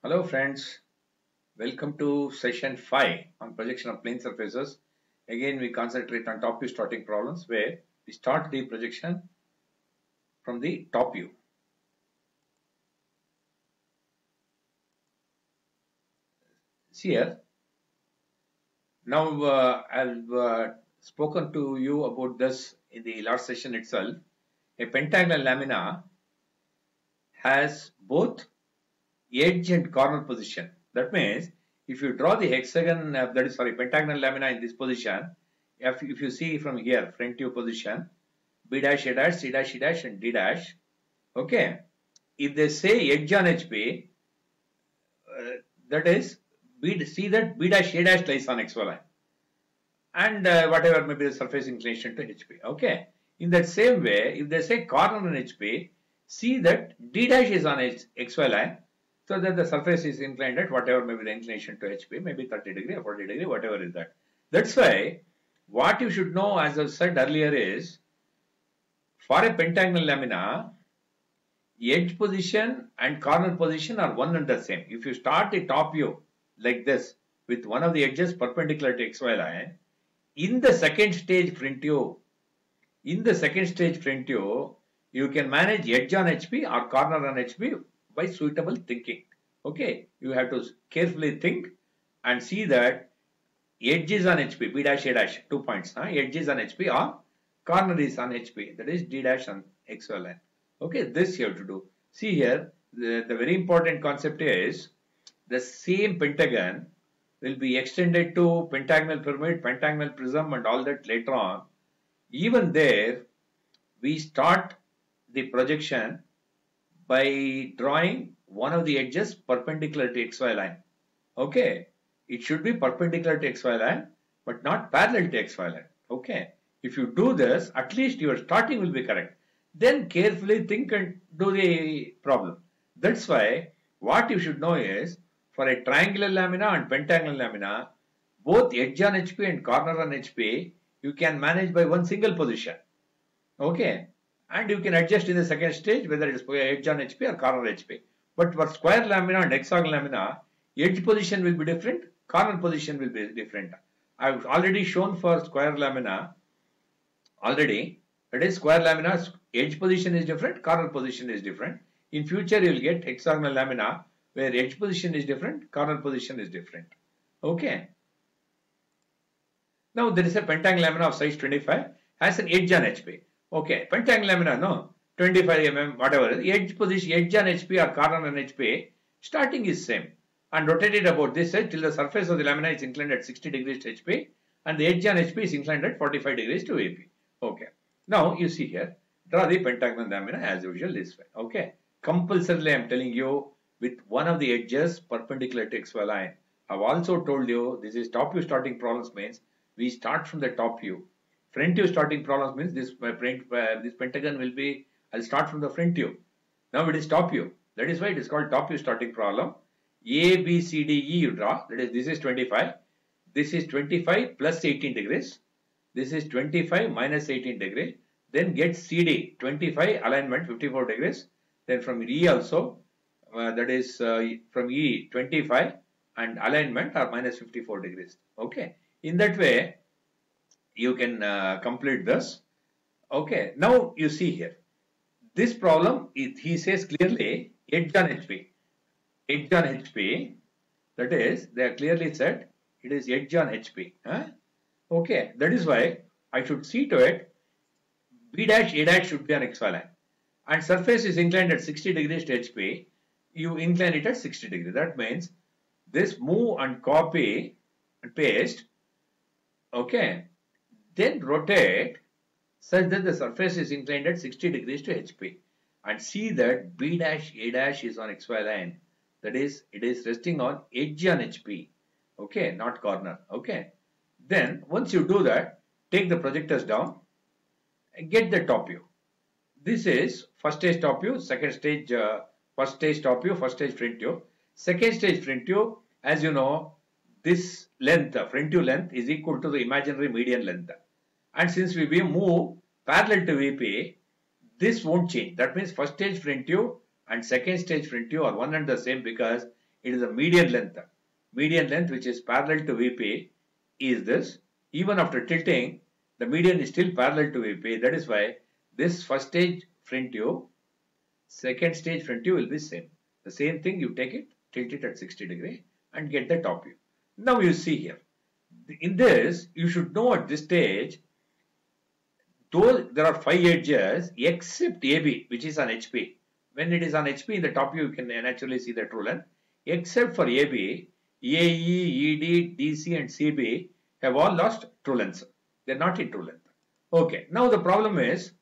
Hello friends, welcome to session 5 on projection of plane surfaces. Again we concentrate on top view starting problems where we start the projection from the top view. See here, now I've spoken to you about this in the last session itself. A pentagonal lamina has both edge and corner position. That means if you draw the hexagon, pentagonal lamina in this position, if you see from here, front view position, B dash, A dash, C dash, E dash and D dash, okay. If they say edge on HP, that is, see that B dash, A dash lies on XY line and whatever may be the surface inclination to HP, okay. In that same way, if they say corner on HP, see that D dash is on XY line, so that the surface is inclined at whatever may be the inclination to HP, maybe 30 degree or 40 degree, whatever is that. That's why what you should know, as I said earlier, is for a pentagonal lamina, edge position and corner position are one and the same. If you start the top view like this with one of the edges perpendicular to XY line, in the second stage front view, you can manage edge on HP or corner on HP by suitable thinking. Okay, you have to carefully think and see that edge is on HP, B dash, A dash, 2 points. Edge is on HP or corner is on HP, that is D dash on XY line. Okay, this you have to do. See here, the very important concept is the same pentagon will be extended to pentagonal pyramid, pentagonal prism and all that later on. Even there, we start the projection by drawing one of the edges perpendicular to XY line. Okay, it should be perpendicular to XY line but not parallel to XY line. Okay, if you do this, at least your starting will be correct. Then carefully think and do the problem. That's why what you should know is, for a triangular lamina and pentagonal lamina, both edge on HP and corner on HP, you can manage by one single position. Okay, and you can adjust in the second stage whether it is edge on HP or corner HP. But for square lamina and hexagonal lamina, edge position will be different, corner position will be different. I have already shown for square lamina already. That is, square lamina, edge position is different, corner position is different. In future, you will get hexagonal lamina where edge position is different, corner position is different. Okay. Now, there is a pentagonal lamina of size 25 has an edge on HP. Okay, pentagonal lamina, no, 25 mm, whatever. Edge position, edge on HP or corner on HP, starting is same. And rotate it about this side till the surface of the lamina is inclined at 60 degrees to HP and the edge on HP is inclined at 45 degrees to AP. Okay. Now, you see here, draw the pentagonal lamina as usual this way. Okay. Compulsorily, I am telling you, with one of the edges perpendicular to XY line. I have also told you, this is top view starting problems means we start from the top view. Front view starting problems means this pentagon will be, I'll start from the front view. Now it is top view. That is why it is called top view starting problem. A, B, C, D, E you draw. That is, this is 25. This is 25 plus 18 degrees. This is 25 minus 18 degree. Then get CD, 25 alignment 54 degrees. Then from E also, that is from E 25 and alignment are minus 54 degrees. Okay. In that way, you can complete this. Okay. Now you see here. This problem, he says clearly edge on HP. Edge on HP. That is, they are clearly said it is edge on HP. Okay. That is why I should see to it B dash, A dash should be on XY line. And surface is inclined at 60 degrees to HP. You incline it at 60 degrees. That means this move and copy and paste. Okay. Then rotate such that the surface is inclined at 60 degrees to HP. And see that B dash, A dash is on XY line. That is, it is resting on edge on HP. Okay. Not corner. Okay. Then once you do that, take the projectors down and get the top view. This is first stage top view, second stage, first stage top view, first stage front view. Second stage front view, as you know, this length, front view length is equal to the imaginary median length. And since we move parallel to VP, this won't change. That means first stage front view and second stage front view are one and the same because It is a median length. Median length which is parallel to VP is this. Even after tilting, the median is still parallel to VP. That is why this first stage front view, second stage front view will be same. The same thing, you take it, tilt it at 60 degree and get the top view. Now you see here. In this, you should know at this stage, though there are 5 edges except AB which is on HP. When it is on HP in the top view, you can naturally see the true length. Except for AB, AE, ED, DC and CB have all lost true lengths. They are not in true length. Okay, now the problem is,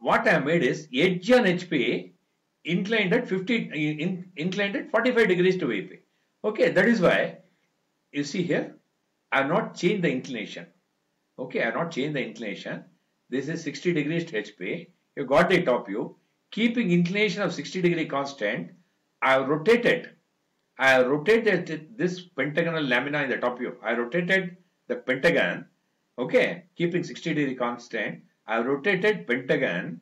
what I have made is edge on HP inclined at 45 degrees to VP. Okay, that is why you see here, I have not changed the inclination. Okay, I have not changed the inclination. This is 60 degrees to HP. You got the top view. Keeping inclination of 60 degree constant, I have rotated this pentagonal lamina in the top view. I rotated the pentagon. Okay, keeping 60 degree constant, I have rotated pentagon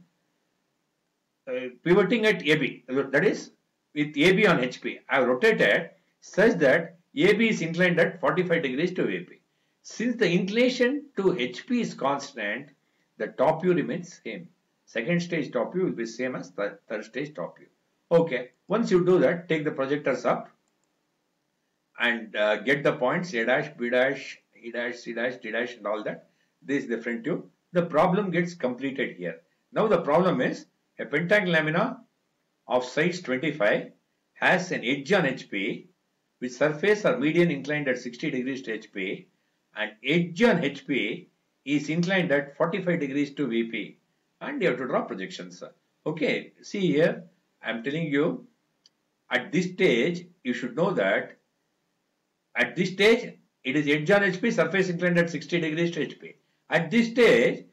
pivoting at AB. That is, with AB on HP, I have rotated such that AB is inclined at 45 degrees to VP. Since the inclination to HP is constant, the top view remains same. Second stage top view will be same as the third stage top view. Okay, once you do that, take the projectors up and get the points A dash, B dash, E dash, C dash, D dash and all that. This is the front view. The problem gets completed here. Now the problem is, a pentagonal lamina of size 25 has an edge on HP with surface or median inclined at 60 degrees to HP, and edge on HP is inclined at 45 degrees to VP, and you have to draw projections. Okay, see here, I am telling you, at this stage, you should know that at this stage, it is edge on HP, surface inclined at 60 degrees to HP. At this stage,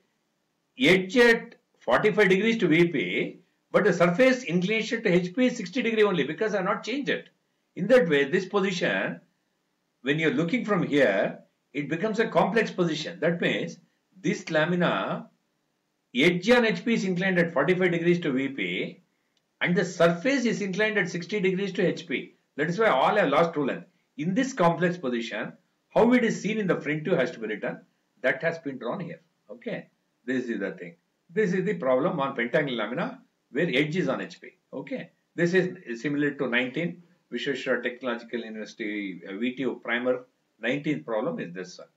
edge at 45 degrees to VP, but the surface inclination to HP is 60 degree only because I have not changed it. In that way, this position, when you are looking from here, it becomes a complex position. That means this lamina, edge on HP is inclined at 45 degrees to VP and the surface is inclined at 60 degrees to HP. That is why all have lost true length. In this complex position, how it is seen in the front view has to be written. That has been drawn here. Okay, this is the thing. This is the problem on pentagonal lamina where edge is on HP. Okay, this is similar to 19 Visvesvaraya Technological University VTU primer 19th problem is this one.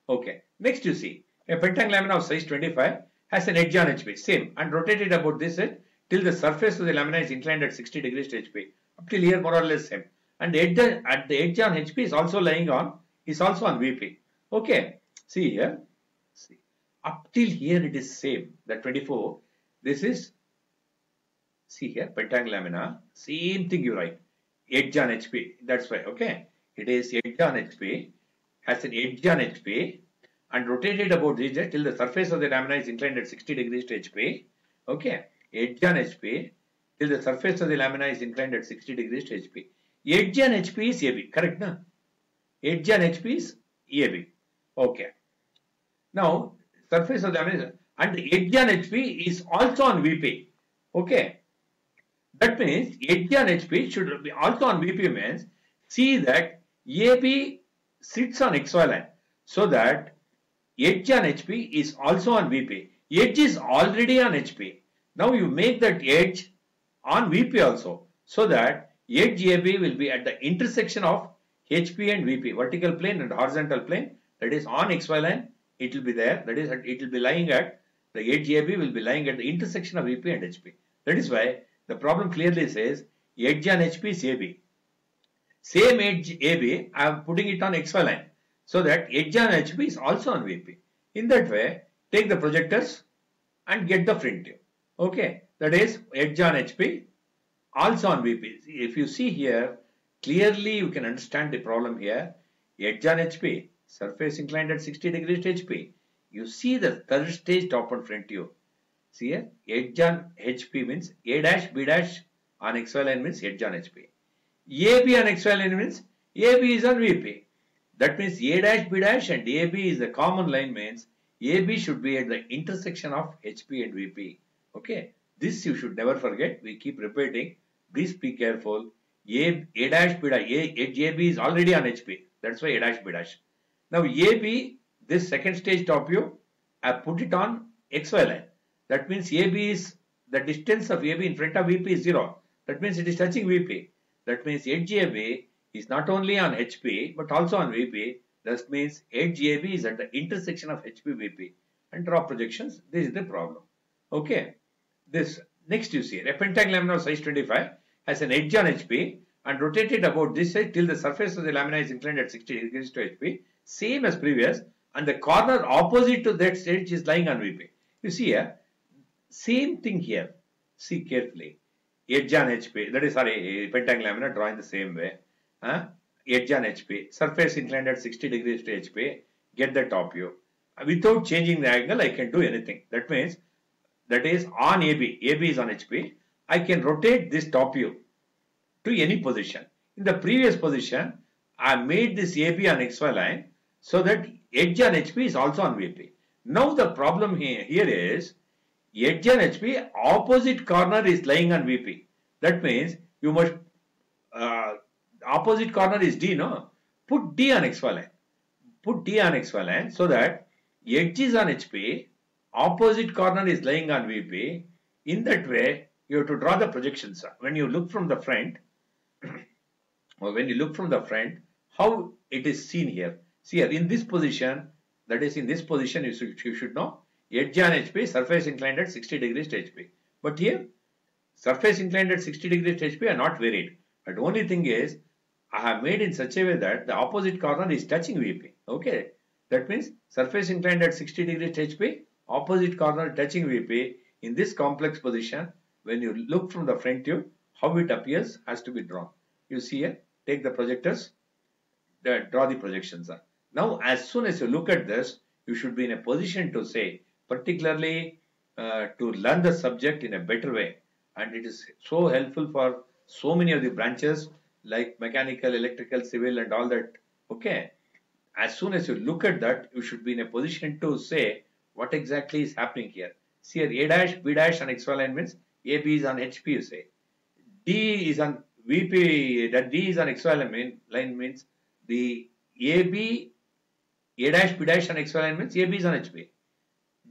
Okay, next you see a pentagonal lamina of size 25 has an edge on HP, same, and rotated about this edge till the surface of the lamina is inclined at 60 degrees to HP. Up till here more or less same, and at the edge on HP is also lying on VP. Okay, see here, see up till here it is same. The 24. This is, see here, pentagonal lamina, same thing you write. Edge on HP, that's why, okay, it is edge on HP, has an edge on HP and rotated about this till the surface of the lamina is inclined at 60 degrees to HP, okay, edge on HP till the surface of the lamina is inclined at 60 degrees to HP. Edge on HP is AB, correct, na? Edge on HP is AB, okay. Now, surface of the lamina and the edge on HP is also on VP, okay. That means edge on HP should be also on VP means see that AB sits on XY line so that edge on HP is also on VP. Edge is already on HP. Now you make that edge on VP also so that edge AB will be at the intersection of HP and VP, vertical plane and horizontal plane, that is on XY line. It will be there, that is it will be lying at the edge AB will be lying at the intersection of VP and HP. That is why the problem clearly says edge on HP is AB. Same edge AB, I am putting it on XY line so that edge on HP is also on VP. In that way, take the projectors and get the front view. Okay, that is edge on HP also on VP. If you see here, clearly you can understand the problem here. Edge on HP, surface inclined at 60 degrees to HP. You see the third stage top and front view. See here, edge on HP means A dash, B dash on XY line means edge on HP. AB on XY line means AB is on VP. That means A dash, B dash and AB is the common line means AB should be at the intersection of HP and VP. Okay, this you should never forget. We keep repeating. Please be careful. A dash B dash, edge AB is already on HP. That's why A dash B dash. Now AB, this second stage top view, I put it on XY line. That means AB is, the distance of AB in front of VP is 0. That means it is touching VP. That means edge AB is not only on HP but also on VP. That means edge AB is at the intersection of HP VP. And draw projections. This is the problem. Okay. This next you see a pentagonal lamina of size 25 has an edge on HP and rotated about this side till the surface of the lamina is inclined at 60 degrees to HP. Same as previous, and the corner opposite to that edge is lying on VP. You see here, same thing here. See carefully. Edge on HP, that is pentagonal lamina drawing the same way. Edge on HP, surface inclined at 60 degrees to HP. Get the top view. Without changing the angle, I can do anything. That means, that is on AB. AB is on HP. I can rotate this top view to any position. In the previous position, I made this AB on XY line so that edge on HP is also on VP. Now the problem here is edge on HP, opposite corner is lying on VP. That means you must, opposite corner is D, no? Put D on XY line. Put D on XY line so that edge is on HP, opposite corner is lying on VP. In that way, you have to draw the projections. When you look from the front, or when you look from the front, how it is seen here. See here, in this position, that is in this position, you should know, edge on HP, surface inclined at 60 degrees to HP. But here, surface inclined at 60 degrees to HP are not varied. But the only thing is, I have made in such a way that the opposite corner is touching VP. Okay. That means surface inclined at 60 degrees to HP, opposite corner touching VP. In this complex position, when you look from the front view, how it appears has to be drawn. You see here, take the projectors, draw the projections. Now, as soon as you look at this, you should be in a position to say, particularly to learn the subject in a better way. And it is so helpful for so many of the branches like mechanical, electrical, civil and all that. Okay. As soon as you look at that, you should be in a position to say what exactly is happening here. See here, A dash, B dash on XY line means AB is on HP, you say. D is on VP, that D is on XY line means the AB, A dash, B dash on XY line means AB is on HP.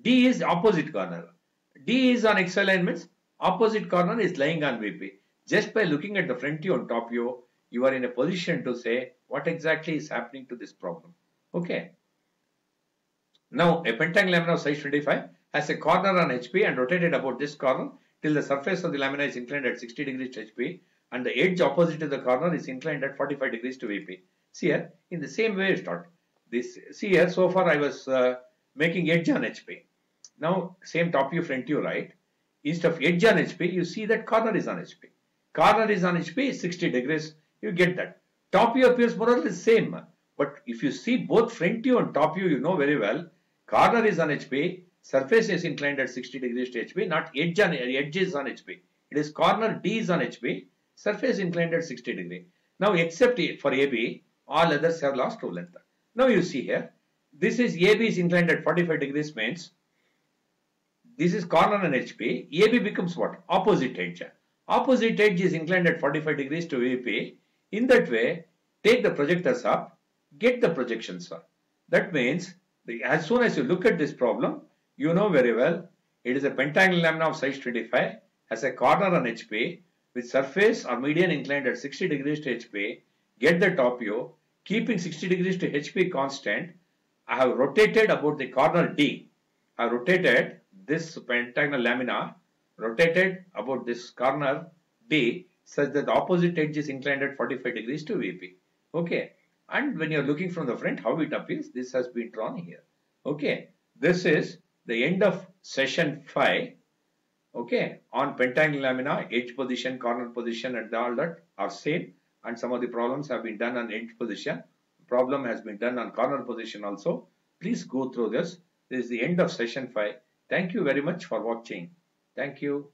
D is opposite corner. D is on XY line means opposite corner is lying on VP. Just by looking at the front view and top view, you are in a position to say what exactly is happening to this problem. Okay. Now, a pentagonal lamina of size 25 has a corner on HP and rotated about this corner till the surface of the lamina is inclined at 60 degrees to HP and the edge opposite to the corner is inclined at 45 degrees to VP. See here, in the same way you start. This, see here, so far I was making edge on HP. Now, same top view, front view, right? Instead of edge on HP, you see that corner is on HP. Corner is on HP, 60 degrees. You get that. Top view appears more or less same. But if you see both front view and top view, you know very well. Corner is on HP. Surface is inclined at 60 degrees to HP. Not edge is on HP. It is corner D is on HP. Surface inclined at 60 degree. Now except for AB, all others have lost to length. Now you see here. This is AB is inclined at 45 degrees means this is corner on HP. AB becomes what? Opposite edge. Opposite edge is inclined at 45 degrees to VP. In that way, take the projectors up, get the projections up. That means, as soon as you look at this problem, you know very well, it is a pentagonal lamina of size 25, has a corner on HP, with surface or median inclined at 60 degrees to HP, get the top view, keeping 60 degrees to HP constant, I have rotated about the corner D. I have rotated this pentagonal lamina, rotated about this corner D, such that the opposite edge is inclined at 45 degrees to VP. Okay. And when you are looking from the front, how it appears, this has been drawn here. Okay. This is the end of session 5. Okay. On pentagonal lamina, edge position, corner position and all that are same. And some of the problems have been done on edge position. Problem has been done on corner position also. Please go through this. This is the end of session 5. Thank you very much for watching. Thank you.